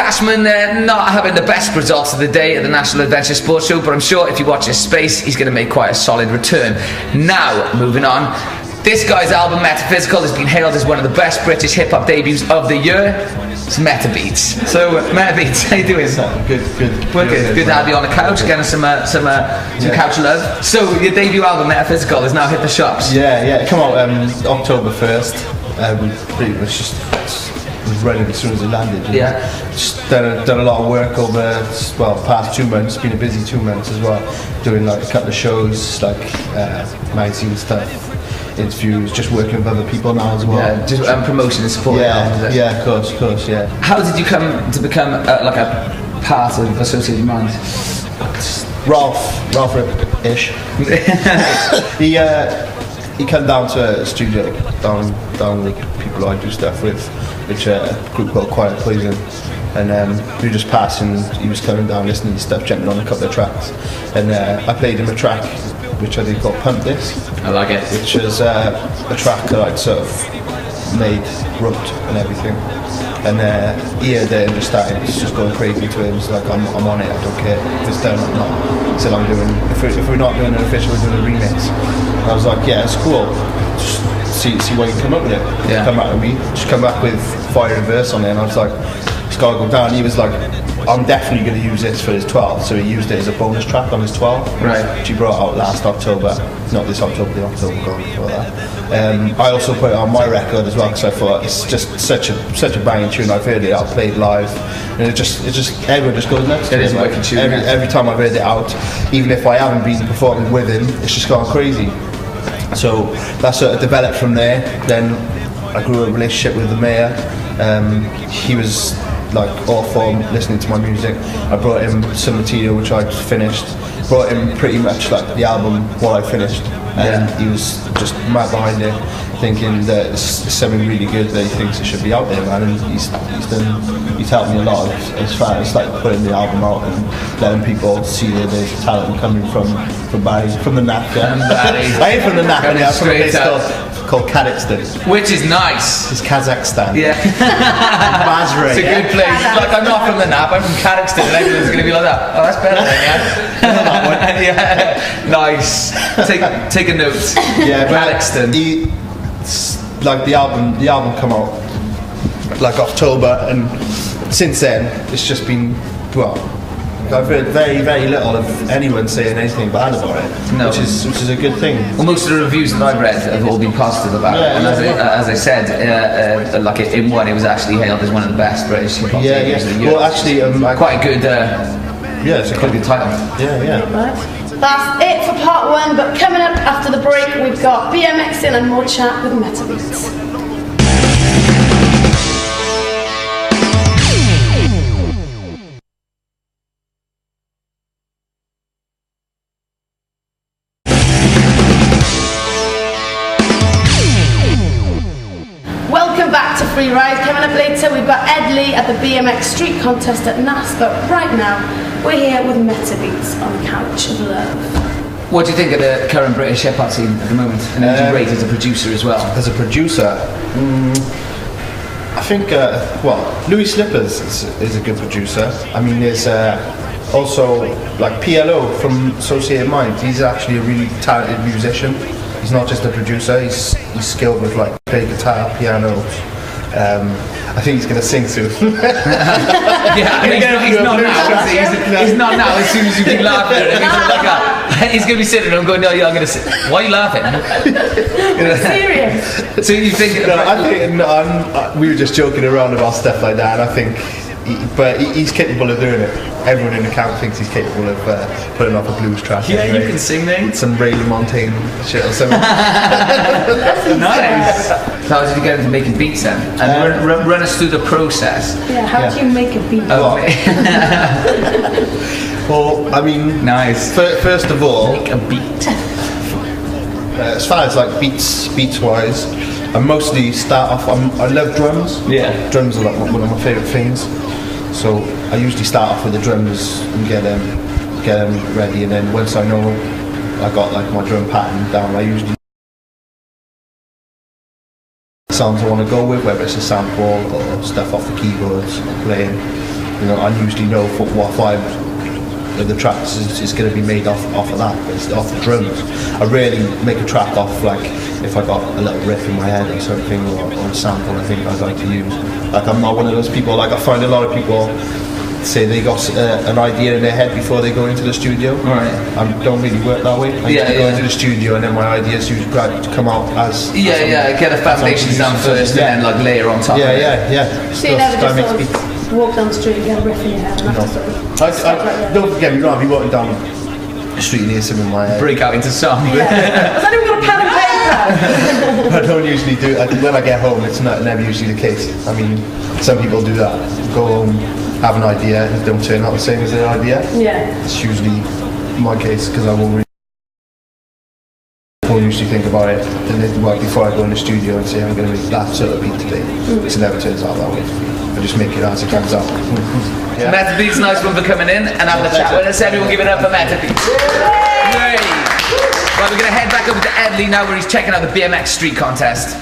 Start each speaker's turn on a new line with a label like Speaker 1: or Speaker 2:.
Speaker 1: Cashman not having the best results of the day at the National Adventure Sports Show, but I'm sure if you watch his space, he's going to make quite a solid return. Now, moving on. This guy's album, Metaphysical, has been hailed as one of the best British hip-hop debuts of the year. It's Metabeats. So, Metabeats, how you doing?
Speaker 2: Good.
Speaker 1: Good to have you on the couch, getting some couch love. So, your debut album, Metaphysical, has now hit the shops.
Speaker 2: Yeah, it came out October 1st. We pretty much just was running as soon as it landed.
Speaker 1: Yeah.
Speaker 2: Just done a lot of work over, well, past 2 months. It's been a busy 2 months as well. Doing like a couple of shows, like magazine stuff, interviews, just working with other people now as well.
Speaker 1: Yeah, just promotion and support.
Speaker 2: Yeah, of course, yeah.
Speaker 1: How did you come to become like a part of AssociatedMinds?
Speaker 2: Ralph-ish. He came down to a studio down with people I do stuff with, which a group called Quiet Poison, and we were just passing. He was coming down, listening to stuff, jumping on a couple of tracks, and I played him a track which I did called Pump This.
Speaker 1: I like it.
Speaker 2: Which is a track that I'd sort of made, wrote and everything. And he heard it and just started just going crazy to him. He's like, I'm on it, I don't care if it's done or not. He said, if we're not doing an official, we're doing a remix. And I was like, yeah, it's cool. Just see what you can come up with it.
Speaker 1: Yeah.
Speaker 2: Come back with me. Just come back with fire and verse on it. And I was like, it's got to go down. He was like, I'm definitely going to use this for his 12th. So he used it as a bonus track on his 12th.
Speaker 1: Right.
Speaker 2: Which he brought out last October. Not this October, the October gone before that. I also put it on my record as well because I thought it's just such a banging tune. I've heard it, I've played live, and it just everyone just goes nuts.
Speaker 1: It is a wicked tune.
Speaker 2: Every time I've heard it out, even if I haven't been performing with him, it's just gone crazy. So that sort of developed from there. Then I grew a relationship with the mayor. He was like all for listening to my music. I brought him some material which I'd finished. Brought him pretty much like the album what I finished, and he was just mad behind it, thinking that it's something really good that he thinks it should be out there, man. And he's helped me a lot as far as like putting the album out and letting people see the talent coming from Barry, from the Knack. Yeah. I ain't from the Knack, I'm from a place called Kazakhstan.
Speaker 1: Which is nice.
Speaker 2: It's Kazakhstan.
Speaker 1: Yeah.
Speaker 2: Basra.
Speaker 1: It's a good place. Like, I'm not from the Nap, I'm from Kazakhstan, and everyone's going to be like that. Oh, that's better than that. Yeah. Nice. Take a note.
Speaker 2: Yeah,
Speaker 1: Kazakhstan.
Speaker 2: Like the album come out like October, and since then it's just been, well, I've heard very, very little of anyone saying anything bad about it,
Speaker 1: no.
Speaker 2: which is a good thing.
Speaker 1: Well, most of the reviews that I've read have all been positive about it, and as I said, like in one, it was actually hailed as one of the best British hip hop debuts of the year.
Speaker 2: Well, actually,
Speaker 1: quite a good.
Speaker 2: It's a
Speaker 1: quite a good title.
Speaker 2: Yeah.
Speaker 3: That's it for part one, but coming up after the break, we've got BMX in and more chat with Metabeats. Welcome back to Freeride. Coming up later, we've got Ed Lee at the BMX Street Contest at NAS, but right now, we're here with Metabeats on the couch of love.
Speaker 1: What do you think of the current British hip hop scene at the moment? And who do you rate as a producer as well?
Speaker 2: As a producer, I think, Louis Slippers is a good producer. I mean, there's also like PLO from AssociatedMinds. He's actually a really talented musician. He's not just a producer, he's skilled with like play guitar, piano. I think he's going to sing soon.
Speaker 1: Yeah, I mean, he's not now. He's not now. As soon as you keep laughing at him, he's going to be sitting there and going, no, yeah, I'm going to sit. Why are you laughing?
Speaker 3: Serious?
Speaker 1: So you think...
Speaker 2: we were just joking around about stuff like that, and I think... he's capable of doing it. Everyone in the camp thinks he's capable of putting off a blues track.
Speaker 1: Yeah,
Speaker 2: anyway.
Speaker 1: you can sing then.
Speaker 2: Some Ray LaMontagne shit or something.
Speaker 1: Nice. So how did you get into making beats then? And run us through the process.
Speaker 3: Yeah, how do you make a beat?
Speaker 2: Well, I mean,
Speaker 1: nice.
Speaker 2: First of all,
Speaker 1: make a beat.
Speaker 2: As far as like beats wise, I mostly start off. I love drums.
Speaker 1: Yeah.
Speaker 2: Drums are like one of my favourite things. So I usually start off with the drums and get them ready, and then once I know I got like my drum pattern down, I usually sounds I want to go with, whether it's a sample or stuff off the keyboards, playing. you know, I usually know for what vibe of the tracks is going to be made off of that, it's off the drums. I rarely make a track off, like, if I got a little riff in my head or something, or a sample I think I'd like to use. Like, I'm not one of those people, like, I find a lot of people say they got an idea in their head before they go into the studio.
Speaker 1: Right.
Speaker 2: I don't really work that way. I usually go into the studio and then my ideas usually come out as...
Speaker 1: Get the foundations down first and then like layer on top of it.
Speaker 2: Yeah.
Speaker 3: So you never just sort of walk down the street and get a riff in your head and have to sort of stuff like that.
Speaker 2: Don't get me wrong, I'll be walking down the street and hear something in my head.
Speaker 1: Break out into song.
Speaker 3: Yeah. Has anyone got a pen and paper?
Speaker 2: I don't usually do it. When I get home, it's never usually the case. I mean, some people do that. Go home, have an idea, and don't turn out the same as their idea.
Speaker 3: Yeah.
Speaker 2: It's usually my case because I won't usually think about it before I go in the studio and say I'm going to make that sort of beat today. It never turns out that way. I just make it as it comes out.
Speaker 1: Metabeats, nice one for coming in and having a chat with us. Everyone give it up for Metabeats. Right, we're going to head back over to Edley now where he's checking out the BMX street contest.